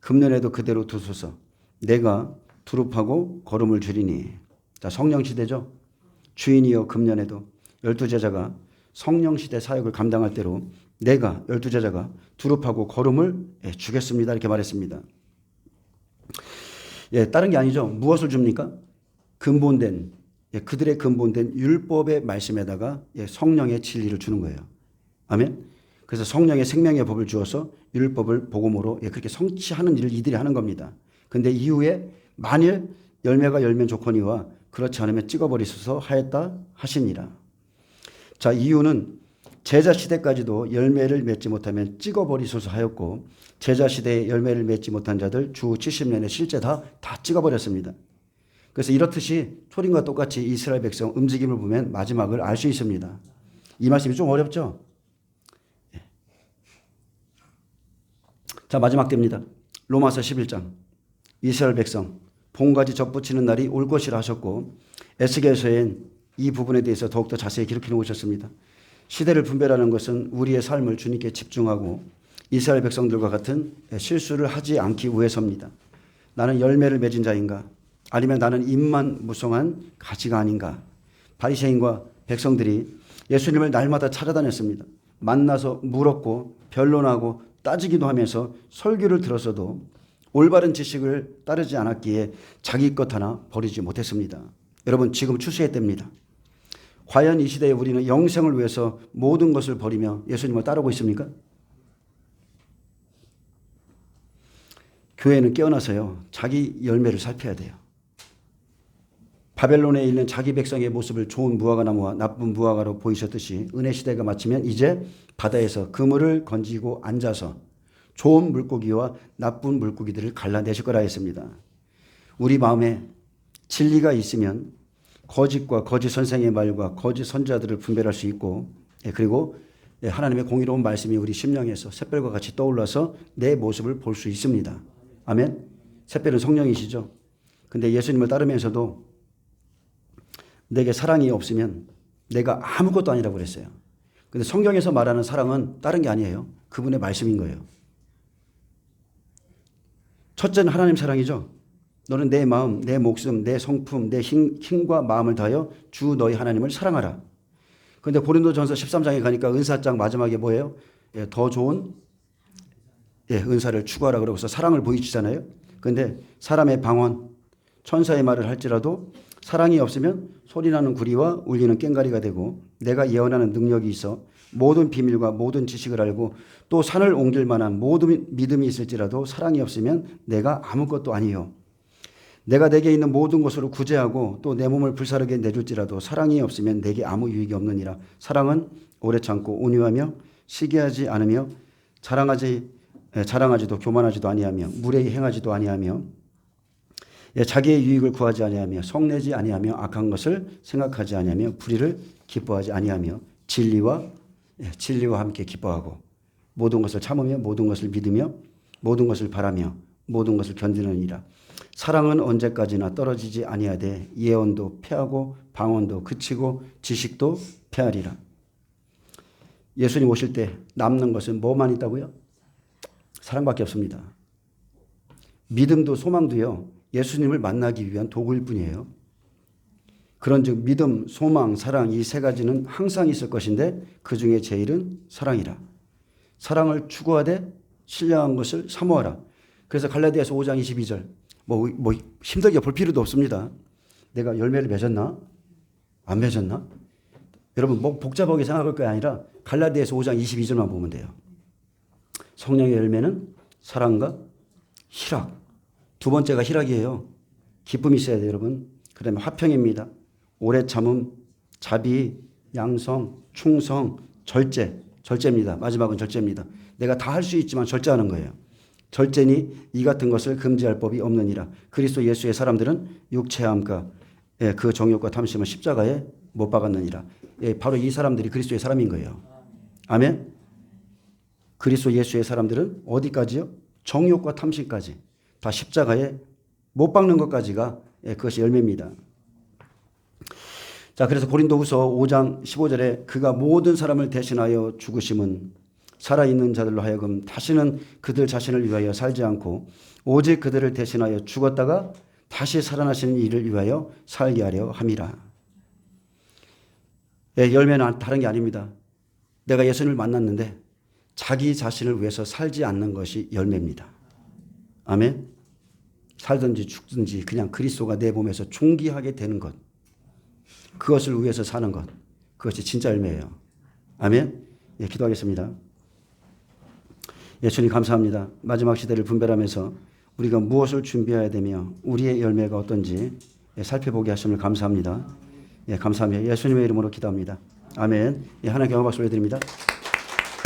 금년에도 그대로 두소서. 내가 두릅하고 거름을 줄이니. 자, 성령시대죠. 주인이여 금년에도 12제자가 성령시대 사역을 감당할 때로 내가 12제자가 두릅하고 거름을 주겠습니다. 이렇게 말했습니다. 예, 다른 게 아니죠. 무엇을 줍니까? 근본된 그들의 근본된 율법의 말씀에다가 성령의 진리를 주는 거예요. 아멘. 그래서 성령의 생명의 법을 주어서 율법을 복음으로 그렇게 성취하는 일을 이들이 하는 겁니다. 근데 이후에 만일 열매가 열면 좋거니와 그렇지 않으면 찍어버리소서 하였다 하시니라. 자, 이유는 제자 시대까지도 열매를 맺지 못하면 찍어버리소서 하였고 제자 시대에 열매를 맺지 못한 자들 주 70년에 실제 다 찍어버렸습니다. 그래서 이렇듯이 초림과 똑같이 이스라엘 백성 움직임을 보면 마지막을 알 수 있습니다. 이 말씀이 좀 어렵죠? 자, 마지막 때입니다. 로마서 11장. 이스라엘 백성 봉가지 접붙이는 날이 올 것이라 하셨고 에스겔서엔 이 부분에 대해서 더욱더 자세히 기록해 놓으셨습니다. 시대를 분별하는 것은 우리의 삶을 주님께 집중하고 이스라엘 백성들과 같은 실수를 하지 않기 위해서입니다. 나는 열매를 맺은 자인가? 아니면 나는 입만 무성한 가지가 아닌가? 바리새인과 백성들이 예수님을 날마다 찾아다녔습니다. 만나서 물었고 변론하고 따지기도 하면서 설교를 들었어도 올바른 지식을 따르지 않았기에 자기 것 하나 버리지 못했습니다. 여러분, 지금 추수의 때입니다. 과연 이 시대에 우리는 영생을 위해서 모든 것을 버리며 예수님을 따르고 있습니까? 교회는 깨어나서요, 자기 열매를 살펴야 돼요. 바벨론에 있는 자기 백성의 모습을 좋은 무화과나무와 나쁜 무화과로 보이셨듯이 은혜 시대가 마치면 이제 바다에서 그물을 건지고 앉아서 좋은 물고기와 나쁜 물고기들을 갈라내실 거라 했습니다. 우리 마음에 진리가 있으면 거짓과 거짓 선생의 말과 거짓 선자들을 분별할 수 있고 그리고 하나님의 공의로운 말씀이 우리 심령에서 샛별과 같이 떠올라서 내 모습을 볼 수 있습니다. 아멘. 샛별은 성령이시죠. 근데 예수님을 따르면서도 내게 사랑이 없으면 내가 아무것도 아니라고 그랬어요. 근데 성경에서 말하는 사랑은 다른 게 아니에요. 그분의 말씀인 거예요. 첫째는 하나님 사랑이죠. 너는 내 마음, 내 목숨, 내 성품, 내 힘과 마음을 다하여 주 너희 하나님을 사랑하라. 그런데 고린도전서 13장에 가니까 은사장 마지막에 뭐예요? 더 좋은 은사를 추구하라 그러고서 사랑을 보여주잖아요. 그런데 사람의 방언, 천사의 말을 할지라도 사랑이 없으면 소리나는 구리와 울리는 꽹과리가 되고 내가 예언하는 능력이 있어 모든 비밀과 모든 지식을 알고 또 산을 옮길 만한 모든 믿음이 있을지라도 사랑이 없으면 내가 아무것도 아니요. 내가 내게 있는 모든 것으로 구제하고 또 내 몸을 불사르게 내줄지라도 사랑이 없으면 내게 아무 유익이 없느니라. 사랑은 오래 참고 온유하며 시기하지 않으며 자랑하지도 교만하지도 아니하며 무례히 행하지도 아니하며 자기의 유익을 구하지 아니하며 성내지 아니하며 악한 것을 생각하지 아니하며 불의를 기뻐하지 아니하며 진리와 함께 기뻐하고 모든 것을 참으며 모든 것을 믿으며 모든 것을 바라며 모든 것을 견디느니라. 사랑은 언제까지나 떨어지지 아니하되 예언도 패하고 방언도 그치고 지식도 패하리라. 예수님 오실 때 남는 것은 뭐만 있다고요? 사랑밖에 없습니다. 믿음도 소망도요, 예수님을 만나기 위한 도구일 뿐이에요. 그런즉 믿음, 소망, 사랑 이 세 가지는 항상 있을 것인데 그 중에 제일은 사랑이라. 사랑을 추구하되 신령한 것을 사모하라. 그래서 갈라디아서 5장 22절 뭐 힘들게 볼 필요도 없습니다. 내가 열매를 맺었나? 안 맺었나? 여러분 뭐 복잡하게 생각할 게 아니라 갈라디아서 5장 22절만 보면 돼요. 성령의 열매는 사랑과 희락. 두 번째가 희락이에요. 기쁨이 있어야 돼요, 여러분. 그 다음에 화평입니다. 오래 참음, 자비, 양성, 충성, 절제입니다. 마지막은 절제입니다. 내가 다 할 수 있지만 절제하는 거예요. 절제니 이 같은 것을 금지할 법이 없느니라. 그리스도 예수의 사람들은 육체함과 그 정욕과 탐심을 십자가에 못 박았느니라. 바로 이 사람들이 그리스도의 사람인 거예요. 아멘. 그리스도 예수의 사람들은 어디까지요? 정욕과 탐심까지 다 십자가에 못 박는 것까지가 그것이 열매입니다. 자, 그래서 고린도후서 5장 15절에 그가 모든 사람을 대신하여 죽으심은 살아있는 자들로 하여금 다시는 그들 자신을 위하여 살지 않고 오직 그들을 대신하여 죽었다가 다시 살아나시는 이를 위하여 살게 하려 함이라. 열매는 다른 게 아닙니다. 내가 예수님을 만났는데 자기 자신을 위해서 살지 않는 것이 열매입니다. 아멘. 살든지 죽든지 그냥 그리스도가 내 몸에서 존귀하게 되는 것, 그것을 위해서 사는 것, 그것이 진짜 열매예요. 아멘. 기도하겠습니다. 주님 감사합니다. 마지막 시대를 분별하면서 우리가 무엇을 준비해야 되며 우리의 열매가 어떤지 살펴보게 하심을 감사합니다. 감사합니다. 예수님의 이름으로 기도합니다. 아멘. 하나님께 영광 박수 올려드립니다.